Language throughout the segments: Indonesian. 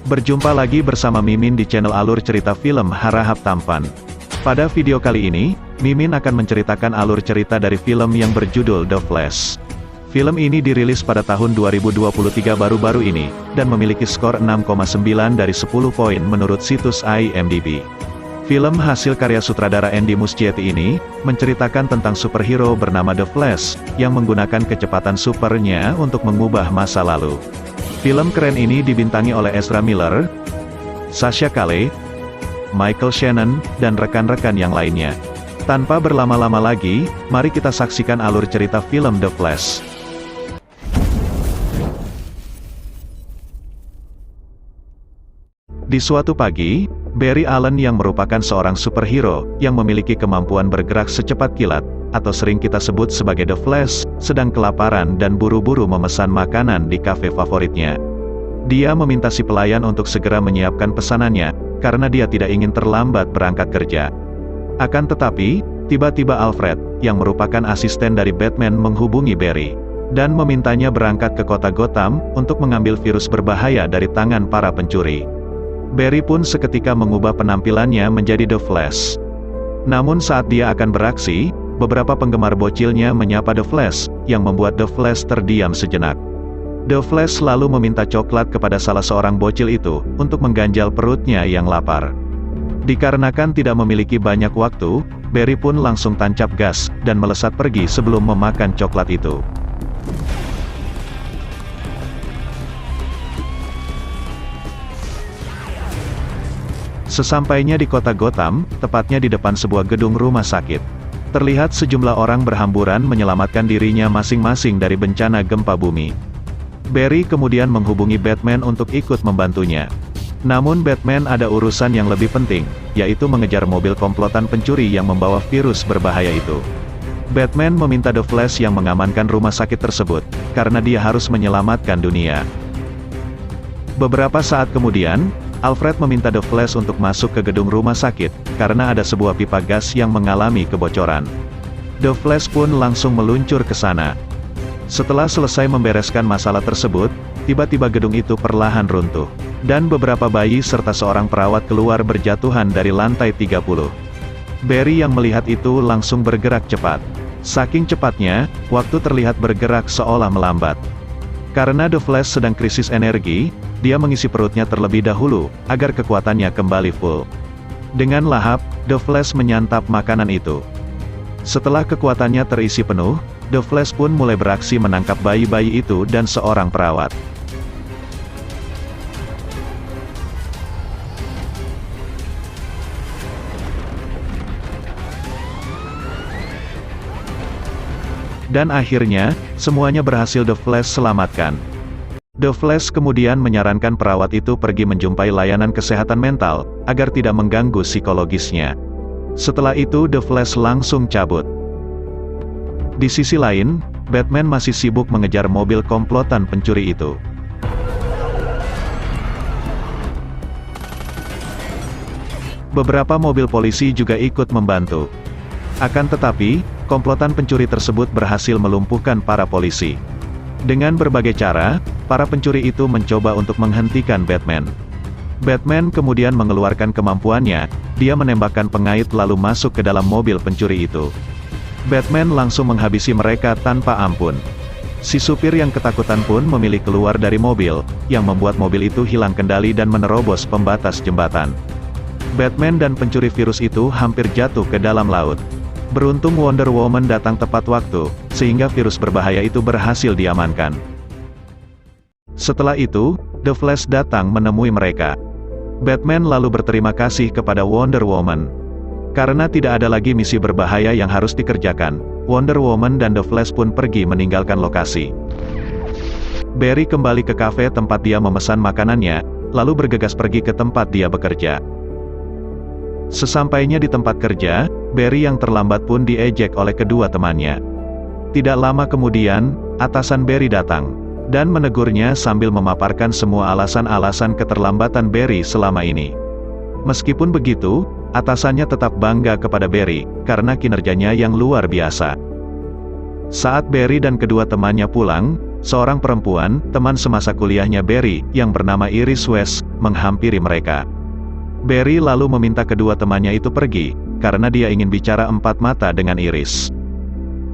Berjumpa lagi bersama Mimin di channel alur cerita film Harahap Tampan. Pada video kali ini, Mimin akan menceritakan alur cerita dari film yang berjudul The Flash. Film ini dirilis pada tahun 2023 baru-baru ini, dan memiliki skor 6,9 dari 10 poin menurut situs IMDb. Film hasil karya sutradara Andy Muschietti ini, menceritakan tentang superhero bernama The Flash, yang menggunakan kecepatan supernya untuk mengubah masa lalu. Film keren ini dibintangi oleh Ezra Miller, Sasha Calle, Michael Shannon, dan rekan-rekan yang lainnya. Tanpa berlama-lama lagi, mari kita saksikan alur cerita film The Flash. Di suatu pagi, Barry Allen yang merupakan seorang superhero, yang memiliki kemampuan bergerak secepat kilat, atau sering kita sebut sebagai The Flash, sedang kelaparan dan buru-buru memesan makanan di kafe favoritnya. Dia meminta si pelayan untuk segera menyiapkan pesanannya, karena dia tidak ingin terlambat berangkat kerja. Akan tetapi, tiba-tiba Alfred, yang merupakan asisten dari Batman menghubungi Barry, dan memintanya berangkat ke kota Gotham, untuk mengambil virus berbahaya dari tangan para pencuri. Barry pun seketika mengubah penampilannya menjadi The Flash. Namun saat dia akan beraksi, beberapa penggemar bocilnya menyapa The Flash, yang membuat The Flash terdiam sejenak. The Flash lalu meminta coklat kepada salah seorang bocil itu, untuk mengganjal perutnya yang lapar. Dikarenakan tidak memiliki banyak waktu, Barry pun langsung tancap gas, dan melesat pergi sebelum memakan coklat itu. Sesampainya di kota Gotham, tepatnya di depan sebuah gedung rumah sakit, terlihat sejumlah orang berhamburan menyelamatkan dirinya masing-masing dari bencana gempa bumi. Barry kemudian menghubungi Batman untuk ikut membantunya. Namun Batman ada urusan yang lebih penting, yaitu mengejar mobil komplotan pencuri yang membawa virus berbahaya itu. Batman meminta The Flash yang mengamankan rumah sakit tersebut, karena dia harus menyelamatkan dunia. Beberapa saat kemudian, Alfred meminta The Flash untuk masuk ke gedung rumah sakit, karena ada sebuah pipa gas yang mengalami kebocoran. The Flash pun langsung meluncur ke sana. Setelah selesai membereskan masalah tersebut, tiba-tiba gedung itu perlahan runtuh, dan beberapa bayi serta seorang perawat keluar berjatuhan dari lantai 30. Barry yang melihat itu langsung bergerak cepat. Saking cepatnya, waktu terlihat bergerak seolah melambat. Karena The Flash sedang krisis energi, dia mengisi perutnya terlebih dahulu, agar kekuatannya kembali full. Dengan lahap, The Flash menyantap makanan itu. Setelah kekuatannya terisi penuh, The Flash pun mulai beraksi menangkap bayi-bayi itu dan seorang perawat. Dan akhirnya, semuanya berhasil The Flash selamatkan. The Flash kemudian menyarankan perawat itu pergi menjumpai layanan kesehatan mental, agar tidak mengganggu psikologisnya. Setelah itu The Flash langsung cabut. Di sisi lain, Batman masih sibuk mengejar mobil komplotan pencuri itu. Beberapa mobil polisi juga ikut membantu. Akan tetapi, komplotan pencuri tersebut berhasil melumpuhkan para polisi. Dengan berbagai cara, para pencuri itu mencoba untuk menghentikan Batman. Batman kemudian mengeluarkan kemampuannya, dia menembakkan pengait lalu masuk ke dalam mobil pencuri itu. Batman langsung menghabisi mereka tanpa ampun. Si supir yang ketakutan pun memilih keluar dari mobil, yang membuat mobil itu hilang kendali dan menerobos pembatas jembatan. Batman dan pencuri virus itu hampir jatuh ke dalam laut. Beruntung Wonder Woman datang tepat waktu, sehingga virus berbahaya itu berhasil diamankan. Setelah itu, The Flash datang menemui mereka. Batman lalu berterima kasih kepada Wonder Woman. Karena tidak ada lagi misi berbahaya yang harus dikerjakan, Wonder Woman dan The Flash pun pergi meninggalkan lokasi. Barry kembali ke kafe tempat dia memesan makanannya, lalu bergegas pergi ke tempat dia bekerja. Sesampainya di tempat kerja, Barry yang terlambat pun diejek oleh kedua temannya. Tidak lama kemudian, atasan Barry datang, dan menegurnya sambil memaparkan semua alasan-alasan keterlambatan Barry selama ini. Meskipun begitu, atasannya tetap bangga kepada Barry, karena kinerjanya yang luar biasa. Saat Barry dan kedua temannya pulang, seorang perempuan, teman semasa kuliahnya Barry, yang bernama Iris West, menghampiri mereka. Barry lalu meminta kedua temannya itu pergi, karena dia ingin bicara empat mata dengan Iris.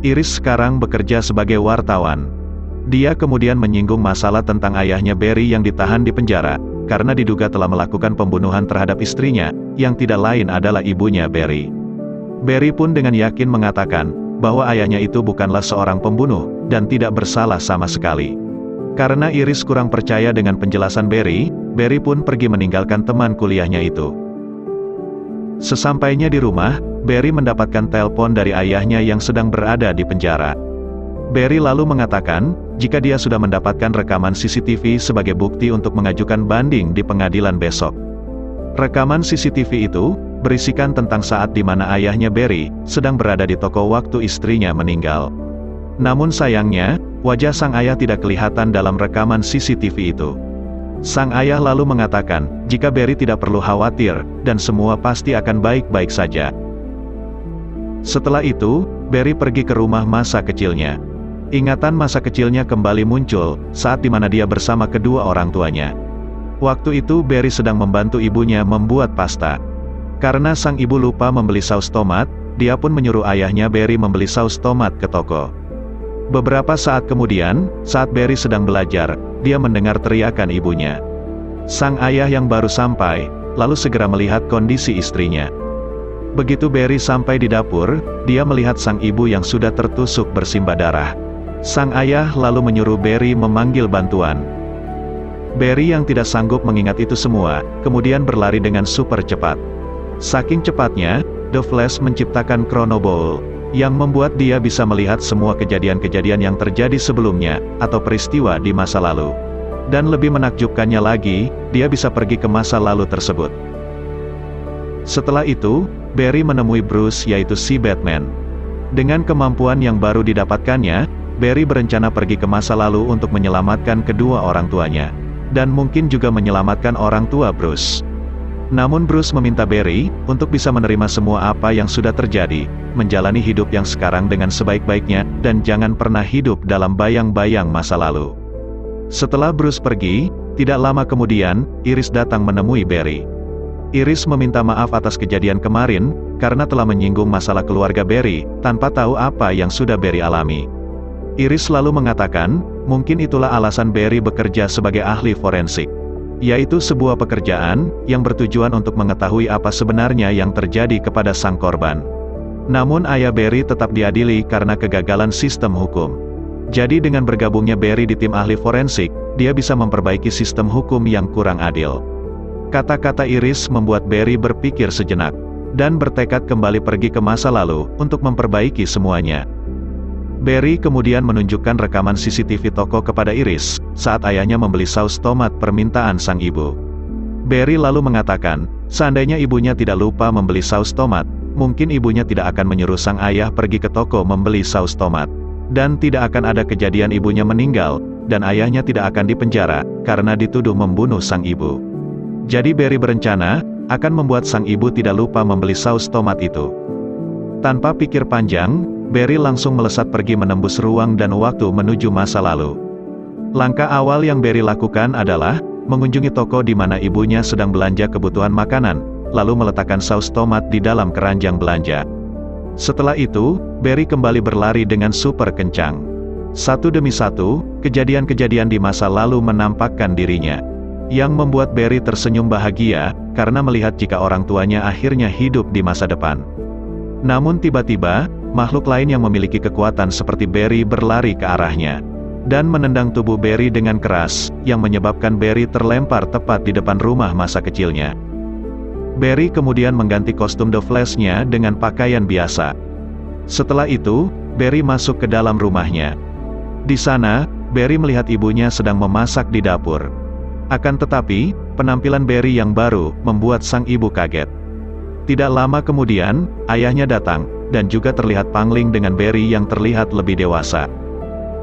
Iris sekarang bekerja sebagai wartawan. Dia kemudian menyinggung masalah tentang ayahnya Barry yang ditahan di penjara, karena diduga telah melakukan pembunuhan terhadap istrinya, yang tidak lain adalah ibunya Barry. Barry pun dengan yakin mengatakan, bahwa ayahnya itu bukanlah seorang pembunuh, dan tidak bersalah sama sekali. Karena Iris kurang percaya dengan penjelasan Barry, Barry pun pergi meninggalkan teman kuliahnya itu. Sesampainya di rumah, Barry mendapatkan telepon dari ayahnya yang sedang berada di penjara. Barry lalu mengatakan, jika dia sudah mendapatkan rekaman CCTV sebagai bukti untuk mengajukan banding di pengadilan besok. Rekaman CCTV itu berisikan tentang saat di mana ayahnya Barry sedang berada di toko waktu istrinya meninggal. Namun sayangnya, wajah sang ayah tidak kelihatan dalam rekaman CCTV itu. Sang ayah lalu mengatakan, jika Barry tidak perlu khawatir, dan semua pasti akan baik-baik saja. Setelah itu, Barry pergi ke rumah masa kecilnya. Ingatan masa kecilnya kembali muncul, saat di mana dia bersama kedua orang tuanya. Waktu itu Barry sedang membantu ibunya membuat pasta. Karena sang ibu lupa membeli saus tomat, dia pun menyuruh ayahnya Barry membeli saus tomat ke toko. Beberapa saat kemudian, saat Barry sedang belajar, dia mendengar teriakan ibunya. Sang ayah yang baru sampai, lalu segera melihat kondisi istrinya. Begitu Barry sampai di dapur, dia melihat sang ibu yang sudah tertusuk bersimbah darah. Sang ayah lalu menyuruh Barry memanggil bantuan. Barry yang tidak sanggup mengingat itu semua, kemudian berlari dengan super cepat. Saking cepatnya, The Flash menciptakan Chrono Ball, yang membuat dia bisa melihat semua kejadian-kejadian yang terjadi sebelumnya, atau peristiwa di masa lalu. Dan lebih menakjubkannya lagi, dia bisa pergi ke masa lalu tersebut. Setelah itu, Barry menemui Bruce yaitu si Batman. Dengan kemampuan yang baru didapatkannya, Barry berencana pergi ke masa lalu untuk menyelamatkan kedua orang tuanya. Dan mungkin juga menyelamatkan orang tua Bruce. Namun Bruce meminta Barry, untuk bisa menerima semua apa yang sudah terjadi, menjalani hidup yang sekarang dengan sebaik-baiknya, dan jangan pernah hidup dalam bayang-bayang masa lalu. Setelah Bruce pergi, tidak lama kemudian, Iris datang menemui Barry. Iris meminta maaf atas kejadian kemarin, karena telah menyinggung masalah keluarga Barry, tanpa tahu apa yang sudah Barry alami. Iris lalu mengatakan, mungkin itulah alasan Barry bekerja sebagai ahli forensik. Yaitu sebuah pekerjaan, yang bertujuan untuk mengetahui apa sebenarnya yang terjadi kepada sang korban. Namun ayah Barry tetap diadili karena kegagalan sistem hukum. Jadi dengan bergabungnya Barry di tim ahli forensik, dia bisa memperbaiki sistem hukum yang kurang adil. Kata-kata Iris membuat Barry berpikir sejenak, dan bertekad kembali pergi ke masa lalu, untuk memperbaiki semuanya. Barry kemudian menunjukkan rekaman CCTV toko kepada Iris, saat ayahnya membeli saus tomat permintaan sang ibu. Barry lalu mengatakan, seandainya ibunya tidak lupa membeli saus tomat, mungkin ibunya tidak akan menyuruh sang ayah pergi ke toko membeli saus tomat. Dan tidak akan ada kejadian ibunya meninggal, dan ayahnya tidak akan dipenjara, karena dituduh membunuh sang ibu. Jadi Barry berencana, akan membuat sang ibu tidak lupa membeli saus tomat itu. Tanpa pikir panjang, Barry langsung melesat pergi menembus ruang dan waktu menuju masa lalu. Langkah awal yang Barry lakukan adalah, mengunjungi toko di mana ibunya sedang belanja kebutuhan makanan, lalu meletakkan saus tomat di dalam keranjang belanja. Setelah itu, Barry kembali berlari dengan super kencang. Satu demi satu, kejadian-kejadian di masa lalu menampakkan dirinya. Yang membuat Barry tersenyum bahagia, karena melihat jika orang tuanya akhirnya hidup di masa depan. Namun tiba-tiba, makhluk lain yang memiliki kekuatan seperti Barry berlari ke arahnya. Dan menendang tubuh Barry dengan keras, yang menyebabkan Barry terlempar tepat di depan rumah masa kecilnya. Barry kemudian mengganti kostum The Flash-nya dengan pakaian biasa. Setelah itu, Barry masuk ke dalam rumahnya. Di sana, Barry melihat ibunya sedang memasak di dapur. Akan tetapi, penampilan Barry yang baru, membuat sang ibu kaget. Tidak lama kemudian, ayahnya datang, dan juga terlihat pangling dengan Barry yang terlihat lebih dewasa.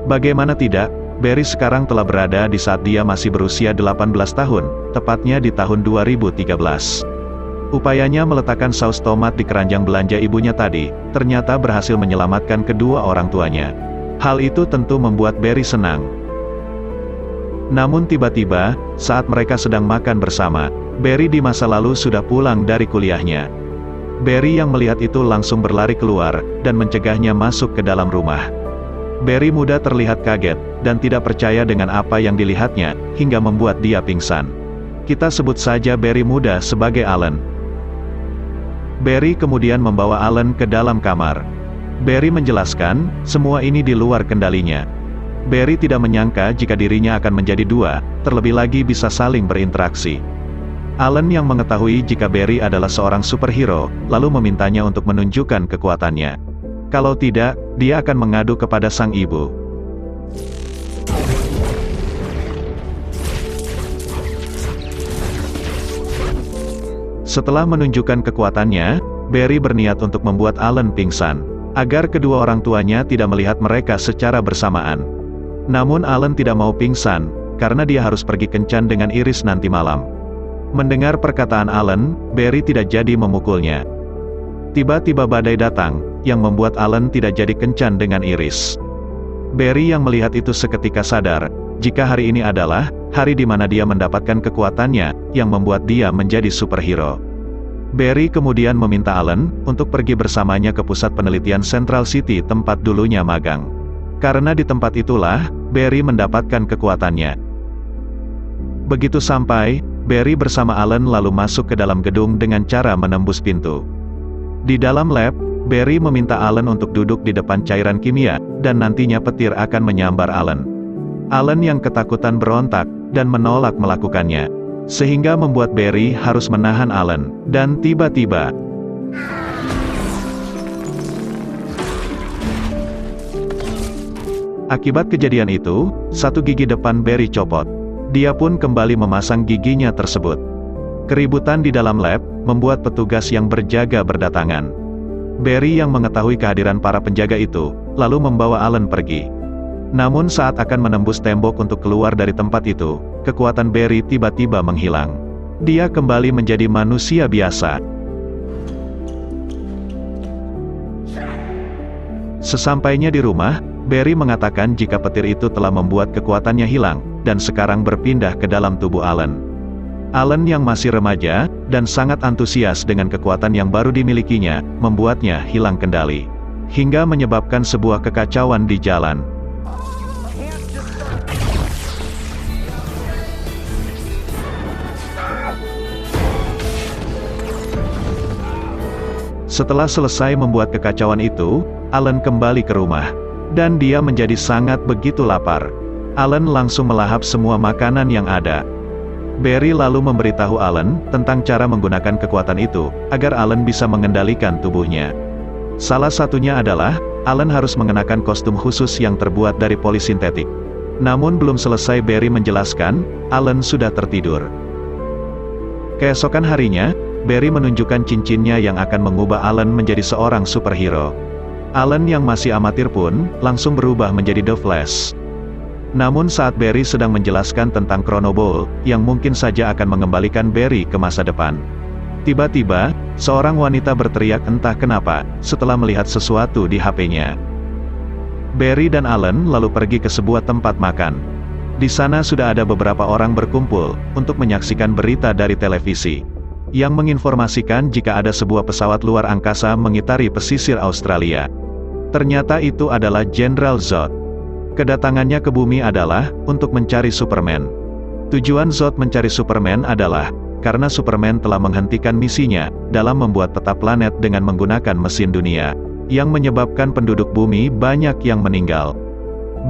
Bagaimana tidak, Barry sekarang telah berada di saat dia masih berusia 18 tahun, tepatnya di tahun 2013. Upayanya meletakkan saus tomat di keranjang belanja ibunya tadi, ternyata berhasil menyelamatkan kedua orang tuanya. Hal itu tentu membuat Barry senang. Namun tiba-tiba, saat mereka sedang makan bersama, Barry di masa lalu sudah pulang dari kuliahnya. Barry yang melihat itu langsung berlari keluar, dan mencegahnya masuk ke dalam rumah. Barry muda terlihat kaget, dan tidak percaya dengan apa yang dilihatnya, hingga membuat dia pingsan. Kita sebut saja Barry muda sebagai Alan. Barry kemudian membawa Alan ke dalam kamar. Barry menjelaskan, semua ini di luar kendalinya. Barry tidak menyangka jika dirinya akan menjadi dua, terlebih lagi bisa saling berinteraksi. Alan yang mengetahui jika Barry adalah seorang superhero, lalu memintanya untuk menunjukkan kekuatannya. Kalau tidak, dia akan mengadu kepada sang ibu. Setelah menunjukkan kekuatannya, Barry berniat untuk membuat Alan pingsan, agar kedua orang tuanya tidak melihat mereka secara bersamaan. Namun Alan tidak mau pingsan, karena dia harus pergi kencan dengan Iris nanti malam. Mendengar perkataan Alan, Barry tidak jadi memukulnya. Tiba-tiba badai datang, yang membuat Alan tidak jadi kencan dengan Iris. Barry yang melihat itu seketika sadar, jika hari ini adalah hari di mana dia mendapatkan kekuatannya, yang membuat dia menjadi superhero. Barry kemudian meminta Alan untuk pergi bersamanya ke pusat penelitian Central City tempat dulunya magang. Karena di tempat itulah, Barry mendapatkan kekuatannya. Begitu sampai, Barry bersama Alan lalu masuk ke dalam gedung dengan cara menembus pintu. Di dalam lab, Barry meminta Alan untuk duduk di depan cairan kimia, dan nantinya petir akan menyambar Alan. Alan yang ketakutan berontak, dan menolak melakukannya. Sehingga membuat Barry harus menahan Alan, dan tiba-tiba, akibat kejadian itu, satu gigi depan Barry copot. Dia pun kembali memasang giginya tersebut. Keributan di dalam lab, membuat petugas yang berjaga berdatangan. Barry yang mengetahui kehadiran para penjaga itu, lalu membawa Alan pergi. Namun saat akan menembus tembok untuk keluar dari tempat itu, kekuatan Barry tiba-tiba menghilang. Dia kembali menjadi manusia biasa. Sesampainya di rumah, Barry mengatakan jika petir itu telah membuat kekuatannya hilang, dan sekarang berpindah ke dalam tubuh Alan. Alan yang masih remaja, dan sangat antusias dengan kekuatan yang baru dimilikinya, membuatnya hilang kendali. Hingga menyebabkan sebuah kekacauan di jalan. Setelah selesai membuat kekacauan itu, Alan kembali ke rumah. Dan dia menjadi sangat begitu lapar. Alan langsung melahap semua makanan yang ada. Barry lalu memberitahu Alan tentang cara menggunakan kekuatan itu, agar Alan bisa mengendalikan tubuhnya. Salah satunya adalah, Alan harus mengenakan kostum khusus yang terbuat dari polisintetik. Namun belum selesai Barry menjelaskan, Alan sudah tertidur. Keesokan harinya, Barry menunjukkan cincinnya yang akan mengubah Alan menjadi seorang superhero. Alan yang masih amatir pun, langsung berubah menjadi The Flash. Namun saat Barry sedang menjelaskan tentang Chrono Ball, yang mungkin saja akan mengembalikan Barry ke masa depan. Tiba-tiba, seorang wanita berteriak entah kenapa, setelah melihat sesuatu di HP-nya. Barry dan Alan lalu pergi ke sebuah tempat makan. Di sana sudah ada beberapa orang berkumpul, untuk menyaksikan berita dari televisi. Yang menginformasikan jika ada sebuah pesawat luar angkasa mengitari pesisir Australia. Ternyata itu adalah Jenderal Zod. Kedatangannya ke bumi adalah untuk mencari Superman. Tujuan Zod mencari Superman adalah karena Superman telah menghentikan misinya dalam membuat peta planet dengan menggunakan mesin dunia, yang menyebabkan penduduk bumi banyak yang meninggal.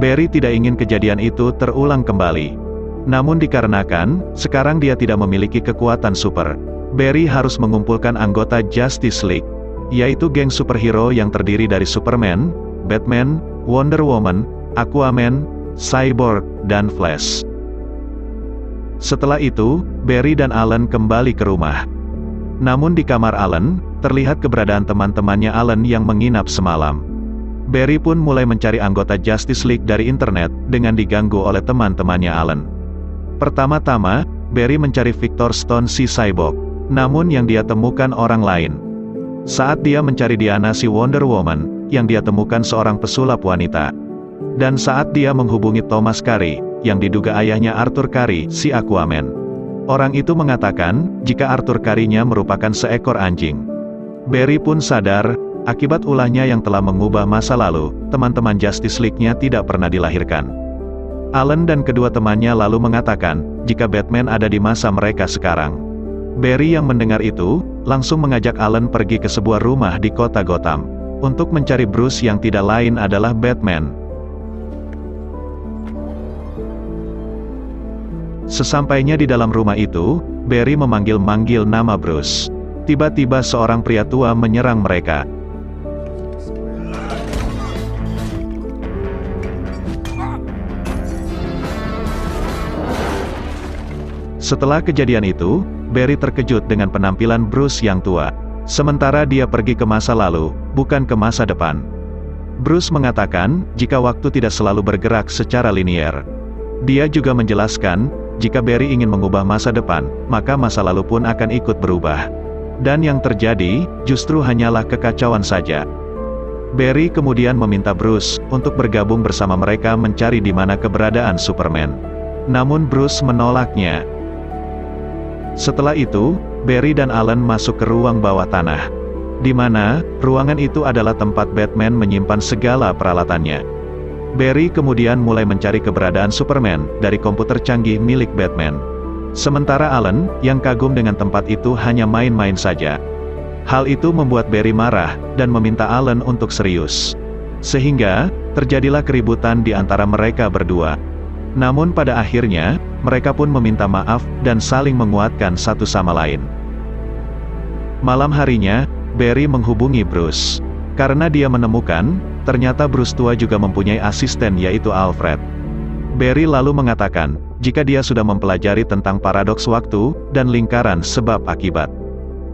Barry tidak ingin kejadian itu terulang kembali. Namun dikarenakan sekarang dia tidak memiliki kekuatan super, Barry harus mengumpulkan anggota Justice League, yaitu geng superhero yang terdiri dari Superman, Batman, Wonder Woman, Aquaman, Cyborg, dan Flash. Setelah itu, Barry dan Alan kembali ke rumah. Namun di kamar Alan, terlihat keberadaan teman-temannya Alan yang menginap semalam. Barry pun mulai mencari anggota Justice League dari internet, dengan diganggu oleh teman-temannya Alan. Pertama-tama, Barry mencari Victor Stone si Cyborg. Namun yang dia temukan orang lain. Saat dia mencari Diana si Wonder Woman, yang dia temukan seorang pesulap wanita. Dan saat dia menghubungi Thomas Carey, yang diduga ayahnya Arthur Curry, si Aquaman. Orang itu mengatakan, jika Arthur Curry-nya merupakan seekor anjing. Barry pun sadar, akibat ulahnya yang telah mengubah masa lalu, teman-teman Justice League-nya tidak pernah dilahirkan. Alan dan kedua temannya lalu mengatakan, jika Batman ada di masa mereka sekarang. Barry yang mendengar itu, langsung mengajak Alan pergi ke sebuah rumah di kota Gotham, untuk mencari Bruce yang tidak lain adalah Batman. Sesampainya di dalam rumah itu, Barry memanggil-manggil nama Bruce. Tiba-tiba seorang pria tua menyerang mereka. Setelah kejadian itu, Barry terkejut dengan penampilan Bruce yang tua. Sementara dia pergi ke masa lalu, bukan ke masa depan. Bruce mengatakan, jika waktu tidak selalu bergerak secara linier. Dia juga menjelaskan, jika Barry ingin mengubah masa depan, maka masa lalu pun akan ikut berubah. Dan yang terjadi, justru hanyalah kekacauan saja. Barry kemudian meminta Bruce, untuk bergabung bersama mereka mencari di mana keberadaan Superman. Namun Bruce menolaknya. Setelah itu, Barry dan Alan masuk ke ruang bawah tanah. Di mana, ruangan itu adalah tempat Batman menyimpan segala peralatannya. Barry kemudian mulai mencari keberadaan Superman, dari komputer canggih milik Batman. Sementara Alan, yang kagum dengan tempat itu hanya main-main saja. Hal itu membuat Barry marah, dan meminta Alan untuk serius. Sehingga, terjadilah keributan di antara mereka berdua. Namun pada akhirnya, mereka pun meminta maaf, dan saling menguatkan satu sama lain. Malam harinya, Barry menghubungi Bruce. Karena dia menemukan, ternyata Bruce tua juga mempunyai asisten yaitu Alfred. Barry lalu mengatakan, jika dia sudah mempelajari tentang paradoks waktu, dan lingkaran sebab akibat.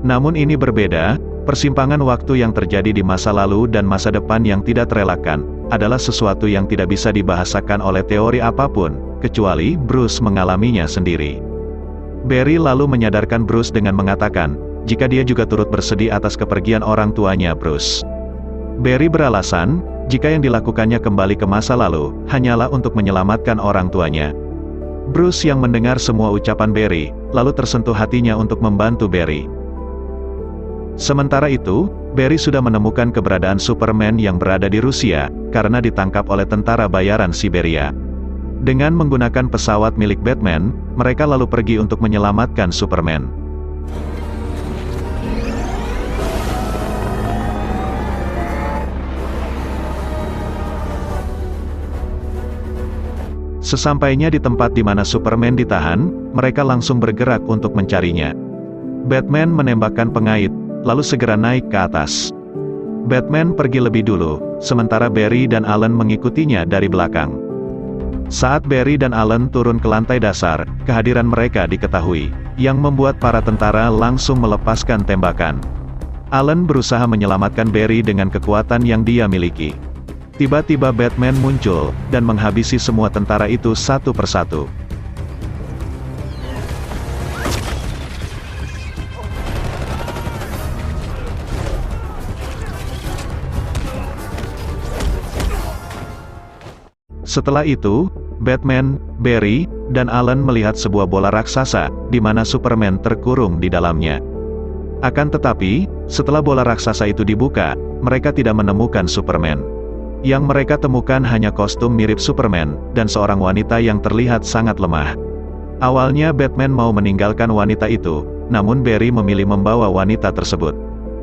Namun ini berbeda, persimpangan waktu yang terjadi di masa lalu dan masa depan yang tidak terelakkan, adalah sesuatu yang tidak bisa dibahasakan oleh teori apapun, kecuali Bruce mengalaminya sendiri. Barry lalu menyadarkan Bruce dengan mengatakan, jika dia juga turut bersedih atas kepergian orang tuanya Bruce. Barry beralasan, jika yang dilakukannya kembali ke masa lalu, hanyalah untuk menyelamatkan orang tuanya. Bruce yang mendengar semua ucapan Barry, lalu tersentuh hatinya untuk membantu Barry. Sementara itu, Barry sudah menemukan keberadaan Superman yang berada di Rusia, karena ditangkap oleh tentara bayaran Siberia. Dengan menggunakan pesawat milik Batman, mereka lalu pergi untuk menyelamatkan Superman. Sesampainya di tempat di mana Superman ditahan, mereka langsung bergerak untuk mencarinya. Batman menembakkan pengait, lalu segera naik ke atas. Batman pergi lebih dulu, sementara Barry dan Alan mengikutinya dari belakang. Saat Barry dan Alan turun ke lantai dasar, kehadiran mereka diketahui, yang membuat para tentara langsung melepaskan tembakan. Alan berusaha menyelamatkan Barry dengan kekuatan yang dia miliki. Tiba-tiba Batman muncul, dan menghabisi semua tentara itu satu persatu. Setelah itu, Batman, Barry, dan Alan melihat sebuah bola raksasa, di mana Superman terkurung di dalamnya. Akan tetapi, setelah bola raksasa itu dibuka, mereka tidak menemukan Superman. Yang mereka temukan hanya kostum mirip Superman, dan seorang wanita yang terlihat sangat lemah. Awalnya Batman mau meninggalkan wanita itu, namun Barry memilih membawa wanita tersebut.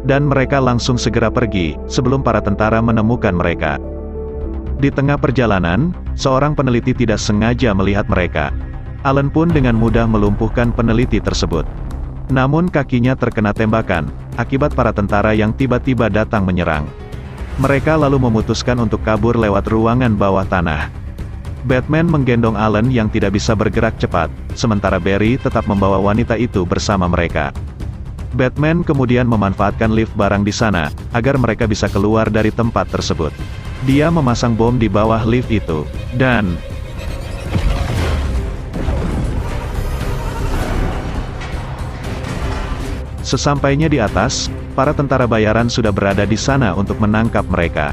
Dan mereka langsung segera pergi, sebelum para tentara menemukan mereka. Di tengah perjalanan, seorang peneliti tidak sengaja melihat mereka. Alan pun dengan mudah melumpuhkan peneliti tersebut. Namun kakinya terkena tembakan, akibat para tentara yang tiba-tiba datang menyerang. Mereka lalu memutuskan untuk kabur lewat ruangan bawah tanah. Batman menggendong Alan yang tidak bisa bergerak cepat, sementara Barry tetap membawa wanita itu bersama mereka. Batman kemudian memanfaatkan lift barang di sana, agar mereka bisa keluar dari tempat tersebut. Dia memasang bom di bawah lift itu, dan sesampainya di atas, para tentara bayaran sudah berada di sana untuk menangkap mereka.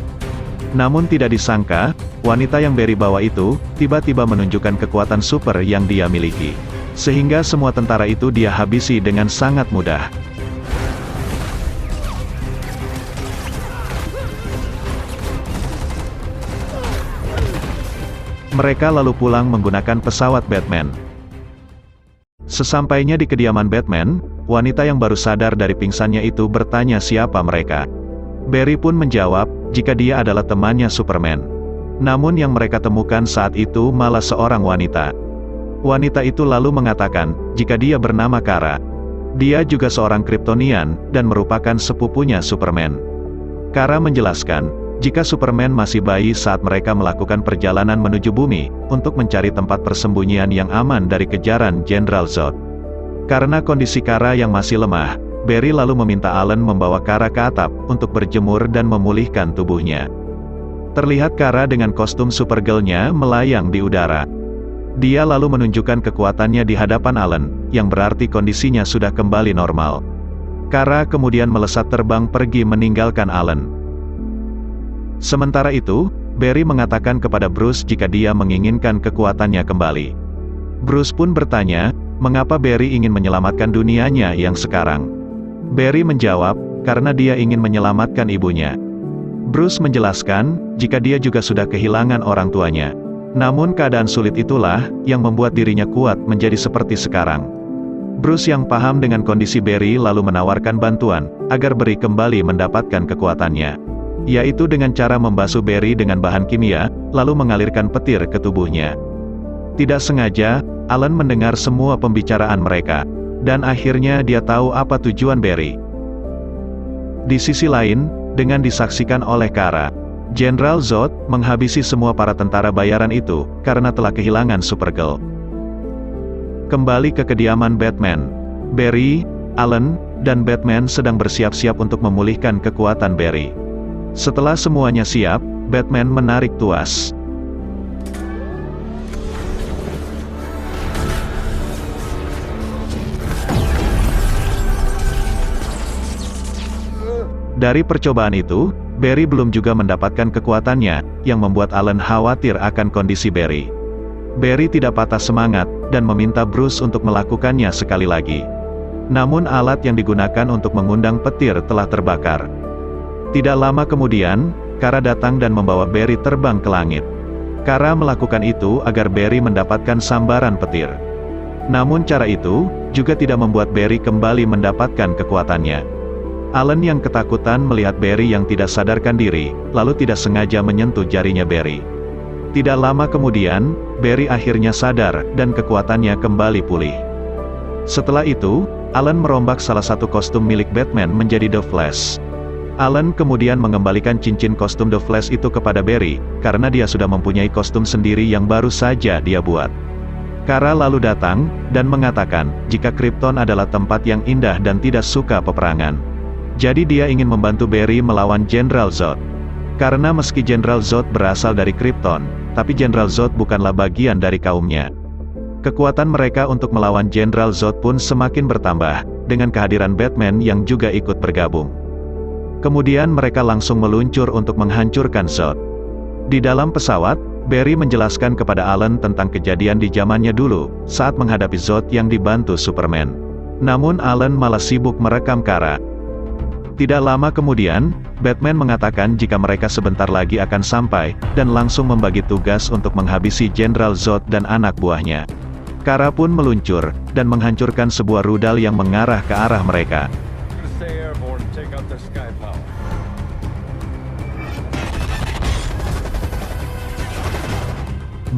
Namun tidak disangka, wanita yang Barry bawa itu, tiba-tiba menunjukkan kekuatan super yang dia miliki. Sehingga semua tentara itu dia habisi dengan sangat mudah. Mereka lalu pulang menggunakan pesawat Batman. Sesampainya di kediaman Batman, wanita yang baru sadar dari pingsannya itu bertanya siapa mereka. Barry pun menjawab, jika dia adalah temannya Superman. Namun yang mereka temukan saat itu malah seorang wanita. Wanita itu lalu mengatakan, jika dia bernama Kara. Dia juga seorang Kryptonian, dan merupakan sepupunya Superman. Kara menjelaskan, jika Superman masih bayi saat mereka melakukan perjalanan menuju bumi, untuk mencari tempat persembunyian yang aman dari kejaran Jenderal Zod. Karena kondisi Kara yang masih lemah, Barry lalu meminta Alan membawa Kara ke atap, untuk berjemur dan memulihkan tubuhnya. Terlihat Kara dengan kostum Supergirl-nya melayang di udara. Dia lalu menunjukkan kekuatannya di hadapan Alan, yang berarti kondisinya sudah kembali normal. Kara kemudian melesat terbang pergi meninggalkan Alan. Sementara itu, Barry mengatakan kepada Bruce jika dia menginginkan kekuatannya kembali. Bruce pun bertanya, mengapa Barry ingin menyelamatkan dunianya yang sekarang? Barry menjawab, karena dia ingin menyelamatkan ibunya. Bruce menjelaskan, jika dia juga sudah kehilangan orang tuanya. Namun keadaan sulit itulah, yang membuat dirinya kuat menjadi seperti sekarang. Bruce yang paham dengan kondisi Barry lalu menawarkan bantuan, agar Barry kembali mendapatkan kekuatannya. Yaitu dengan cara membasuh Barry dengan bahan kimia, lalu mengalirkan petir ke tubuhnya. Tidak sengaja, Alan mendengar semua pembicaraan mereka. Dan akhirnya dia tahu apa tujuan Barry. Di sisi lain, dengan disaksikan oleh Kara, Jenderal Zod menghabisi semua para tentara bayaran itu, karena telah kehilangan Supergirl. Kembali ke kediaman Batman. Barry, Alan, dan Batman sedang bersiap-siap untuk memulihkan kekuatan Barry. Setelah semuanya siap, Batman menarik tuas. Dari percobaan itu, Barry belum juga mendapatkan kekuatannya, yang membuat Alan khawatir akan kondisi Barry. Barry tidak patah semangat, dan meminta Bruce untuk melakukannya sekali lagi. Namun alat yang digunakan untuk mengundang petir telah terbakar. Tidak lama kemudian, Kara datang dan membawa Barry terbang ke langit. Kara melakukan itu agar Barry mendapatkan sambaran petir. Namun cara itu, juga tidak membuat Barry kembali mendapatkan kekuatannya. Alan yang ketakutan melihat Barry yang tidak sadarkan diri, lalu tidak sengaja menyentuh jarinya Barry. Tidak lama kemudian, Barry akhirnya sadar, dan kekuatannya kembali pulih. Setelah itu, Alan merombak salah satu kostum milik Batman menjadi The Flash. Alan kemudian mengembalikan cincin kostum The Flash itu kepada Barry, karena dia sudah mempunyai kostum sendiri yang baru saja dia buat. Kara lalu datang, dan mengatakan, jika Krypton adalah tempat yang indah dan tidak suka peperangan. Jadi dia ingin membantu Barry melawan Jenderal Zod. Karena meski Jenderal Zod berasal dari Krypton, tapi Jenderal Zod bukanlah bagian dari kaumnya. Kekuatan mereka untuk melawan Jenderal Zod pun semakin bertambah, dengan kehadiran Batman yang juga ikut bergabung. Kemudian mereka langsung meluncur untuk menghancurkan Zod. Di dalam pesawat, Barry menjelaskan kepada Alan tentang kejadian di zamannya dulu, saat menghadapi Zod yang dibantu Superman. Namun Alan malah sibuk merekam Kara. Tidak lama kemudian, Batman mengatakan jika mereka sebentar lagi akan sampai, dan langsung membagi tugas untuk menghabisi Jenderal Zod dan anak buahnya. Kara pun meluncur, dan menghancurkan sebuah rudal yang mengarah ke arah mereka.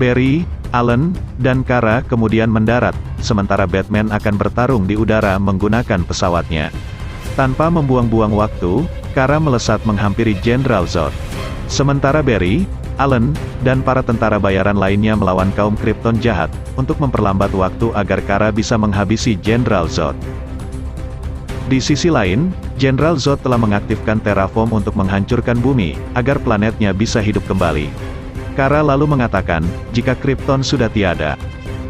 Barry, Alan, dan Kara kemudian mendarat, sementara Batman akan bertarung di udara menggunakan pesawatnya. Tanpa membuang-buang waktu, Kara melesat menghampiri Jenderal Zod. Sementara Barry, Alan, dan para tentara bayaran lainnya melawan kaum Krypton jahat, untuk memperlambat waktu agar Kara bisa menghabisi Jenderal Zod. Di sisi lain, Jenderal Zod telah mengaktifkan terraform untuk menghancurkan bumi, agar planetnya bisa hidup kembali. Kara lalu mengatakan, jika Krypton sudah tiada.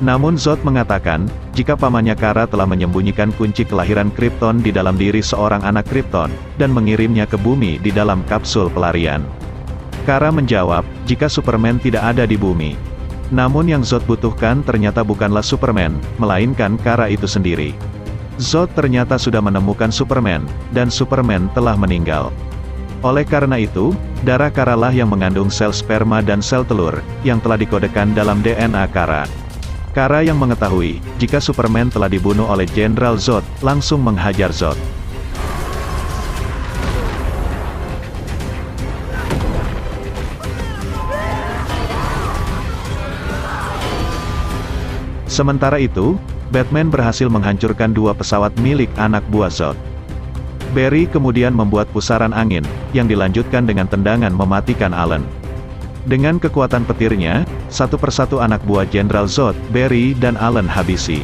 Namun Zod mengatakan, jika pamannya Kara telah menyembunyikan kunci kelahiran Krypton di dalam diri seorang anak Krypton, dan mengirimnya ke bumi di dalam kapsul pelarian. Kara menjawab, jika Superman tidak ada di bumi. Namun yang Zod butuhkan ternyata bukanlah Superman, melainkan Kara itu sendiri. Zod ternyata sudah menemukan Superman, dan Superman telah meninggal. Oleh karena itu, darah Kara lah yang mengandung sel sperma dan sel telur, yang telah dikodekan dalam DNA Kara. Kara yang mengetahui, jika Superman telah dibunuh oleh Jenderal Zod, langsung menghajar Zod. Sementara itu, Batman berhasil menghancurkan 2 pesawat milik anak buah Zod. Barry kemudian membuat pusaran angin, yang dilanjutkan dengan tendangan mematikan Allen. Dengan kekuatan petirnya, satu persatu anak buah Jenderal Zod, Barry dan Allen habisi.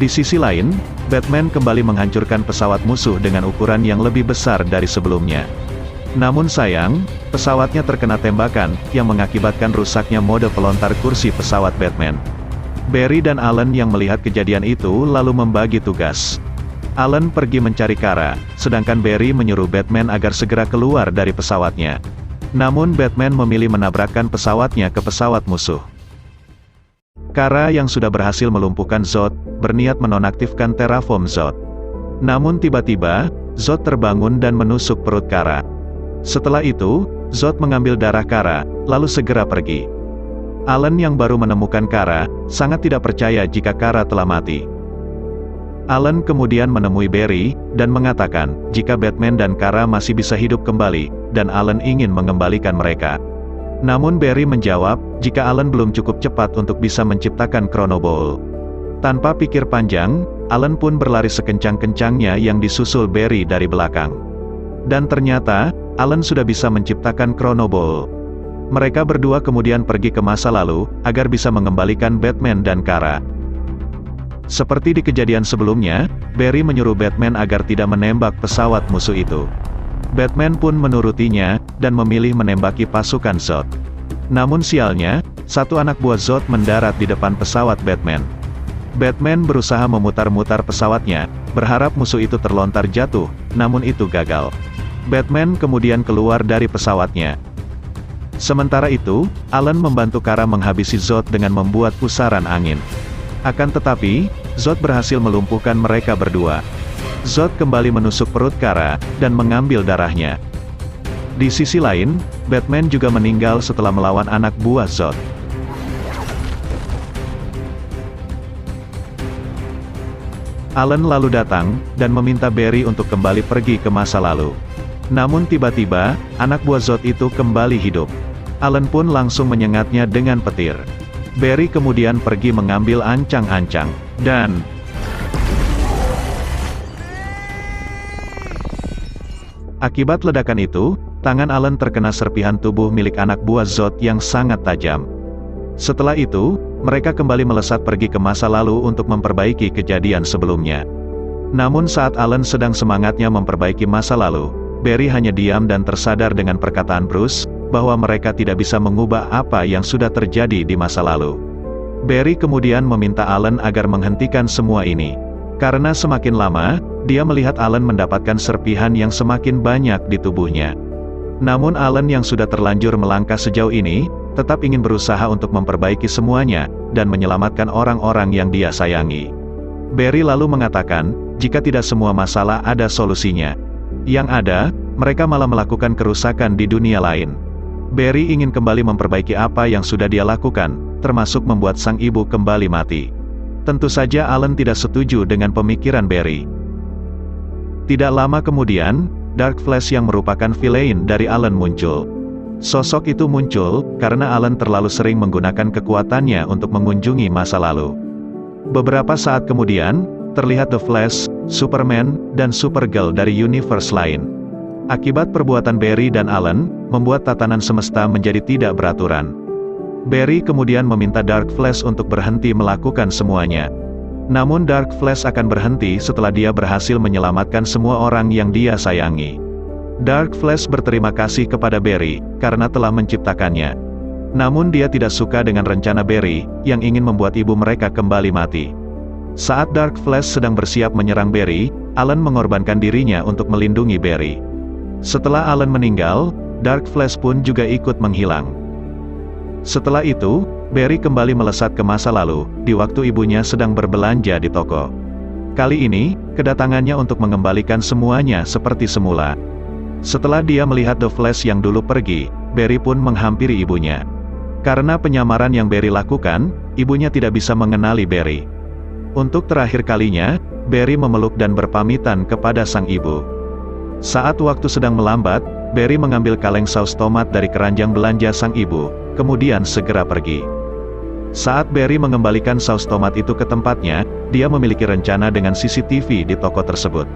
Di sisi lain, Batman kembali menghancurkan pesawat musuh dengan ukuran yang lebih besar dari sebelumnya. Namun sayang, pesawatnya terkena tembakan, yang mengakibatkan rusaknya mode pelontar kursi pesawat Batman. Barry dan Allen yang melihat kejadian itu lalu membagi tugas. Allen pergi mencari Kara, sedangkan Barry menyuruh Batman agar segera keluar dari pesawatnya. Namun Batman memilih menabrakkan pesawatnya ke pesawat musuh. Kara yang sudah berhasil melumpuhkan Zod, berniat menonaktifkan terraform Zod. Namun tiba-tiba, Zod terbangun dan menusuk perut Kara. Setelah itu, Zod mengambil darah Kara, lalu segera pergi. Allen yang baru menemukan Kara, sangat tidak percaya jika Kara telah mati. Allen kemudian menemui Barry, dan mengatakan, jika Batman dan Kara masih bisa hidup kembali, dan Allen ingin mengembalikan mereka. Namun Barry menjawab, jika Allen belum cukup cepat untuk bisa menciptakan Chrono Ball. Tanpa pikir panjang, Allen pun berlari sekencang-kencangnya yang disusul Barry dari belakang. Dan ternyata, Allen sudah bisa menciptakan Chrono Ball. Mereka berdua kemudian pergi ke masa lalu, agar bisa mengembalikan Batman dan Kara. Seperti di kejadian sebelumnya, Barry menyuruh Batman agar tidak menembak pesawat musuh itu. Batman pun menurutinya, dan memilih menembaki pasukan Zod. Namun sialnya, satu anak buah Zod mendarat di depan pesawat Batman. Batman berusaha memutar-mutar pesawatnya, berharap musuh itu terlontar jatuh, namun itu gagal. Batman kemudian keluar dari pesawatnya. Sementara itu, Allen membantu Kara menghabisi Zod dengan membuat pusaran angin. Akan tetapi, Zod berhasil melumpuhkan mereka berdua. Zod kembali menusuk perut Kara, dan mengambil darahnya. Di sisi lain, Batman juga meninggal setelah melawan anak buah Zod. Allen lalu datang, dan meminta Barry untuk kembali pergi ke masa lalu. Namun tiba-tiba, anak buah Zod itu kembali hidup. Allen pun langsung menyengatnya dengan petir. Barry kemudian pergi mengambil ancang-ancang, dan akibat ledakan itu, tangan Allen terkena serpihan tubuh milik anak buah Zod yang sangat tajam. Setelah itu, mereka kembali melesat pergi ke masa lalu untuk memperbaiki kejadian sebelumnya. Namun saat Allen sedang semangatnya memperbaiki masa lalu, Barry hanya diam dan tersadar dengan perkataan Bruce, bahwa mereka tidak bisa mengubah apa yang sudah terjadi di masa lalu. Barry kemudian meminta Allen agar menghentikan semua ini. Karena semakin lama, dia melihat Allen mendapatkan serpihan yang semakin banyak di tubuhnya. Namun Allen yang sudah terlanjur melangkah sejauh ini, tetap ingin berusaha untuk memperbaiki semuanya, dan menyelamatkan orang-orang yang dia sayangi. Barry lalu mengatakan, jika tidak semua masalah ada solusinya. Yang ada, mereka malah melakukan kerusakan di dunia lain. Barry ingin kembali memperbaiki apa yang sudah dia lakukan, termasuk membuat sang ibu kembali mati. Tentu saja Allen tidak setuju dengan pemikiran Barry. Tidak lama kemudian, Dark Flash yang merupakan villain dari Allen muncul. Sosok itu muncul, karena Allen terlalu sering menggunakan kekuatannya untuk mengunjungi masa lalu. Beberapa saat kemudian, terlihat The Flash, Superman, dan Supergirl dari universe lain. Akibat perbuatan Barry dan Allen, membuat tatanan semesta menjadi tidak beraturan. Barry kemudian meminta Dark Flash untuk berhenti melakukan semuanya. Namun Dark Flash akan berhenti setelah dia berhasil menyelamatkan semua orang yang dia sayangi. Dark Flash berterima kasih kepada Barry, karena telah menciptakannya. Namun dia tidak suka dengan rencana Barry, yang ingin membuat ibu mereka kembali mati. Saat Dark Flash sedang bersiap menyerang Barry, Alan mengorbankan dirinya untuk melindungi Barry. Setelah Alan meninggal, Dark Flash pun juga ikut menghilang. Setelah itu, Barry kembali melesat ke masa lalu, di waktu ibunya sedang berbelanja di toko. Kali ini, kedatangannya untuk mengembalikan semuanya seperti semula. Setelah dia melihat The Flash yang dulu pergi, Barry pun menghampiri ibunya. Karena penyamaran yang Barry lakukan, ibunya tidak bisa mengenali Barry. Untuk terakhir kalinya, Barry memeluk dan berpamitan kepada sang ibu. Saat waktu sedang melambat, Barry mengambil kaleng saus tomat dari keranjang belanja sang ibu, kemudian segera pergi. Saat Barry mengembalikan saus tomat itu ke tempatnya, dia memiliki rencana dengan CCTV di toko tersebut.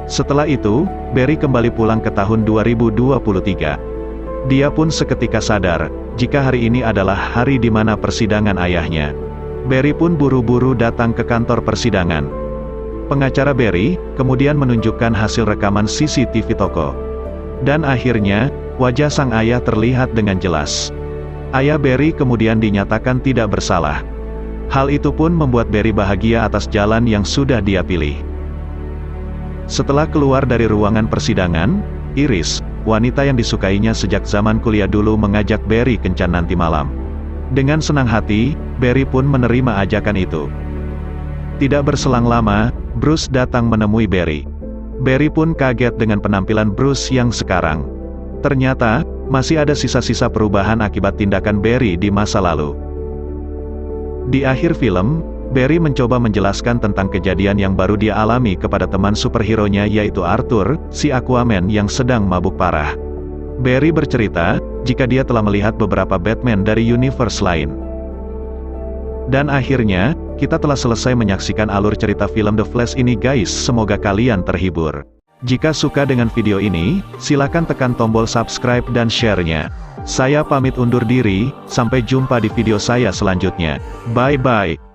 Setelah itu, Barry kembali pulang ke tahun 2023. Dia pun seketika sadar, jika hari ini adalah hari di mana persidangan ayahnya. Barry pun buru-buru datang ke kantor persidangan. Pengacara Barry kemudian menunjukkan hasil rekaman CCTV toko. Dan akhirnya, wajah sang ayah terlihat dengan jelas. Ayah Barry kemudian dinyatakan tidak bersalah. Hal itu pun membuat Barry bahagia atas jalan yang sudah dia pilih. Setelah keluar dari ruangan persidangan, Iris, wanita yang disukainya sejak zaman kuliah dulu, mengajak Barry kencan nanti malam. Dengan senang hati, Barry pun menerima ajakan itu. Tidak berselang lama, Bruce datang menemui Barry. Barry pun kaget dengan penampilan Bruce yang sekarang. Ternyata, masih ada sisa-sisa perubahan akibat tindakan Barry di masa lalu. Di akhir film, Barry mencoba menjelaskan tentang kejadian yang baru dia alami kepada teman superhero-nya, yaitu Arthur, si Aquaman yang sedang mabuk parah. Barry bercerita, jika dia telah melihat beberapa Batman dari universe lain. Dan akhirnya, kita telah selesai menyaksikan alur cerita film The Flash ini guys, semoga kalian terhibur. Jika suka dengan video ini, silakan tekan tombol subscribe dan share-nya. Saya pamit undur diri, sampai jumpa di video saya selanjutnya. Bye-bye.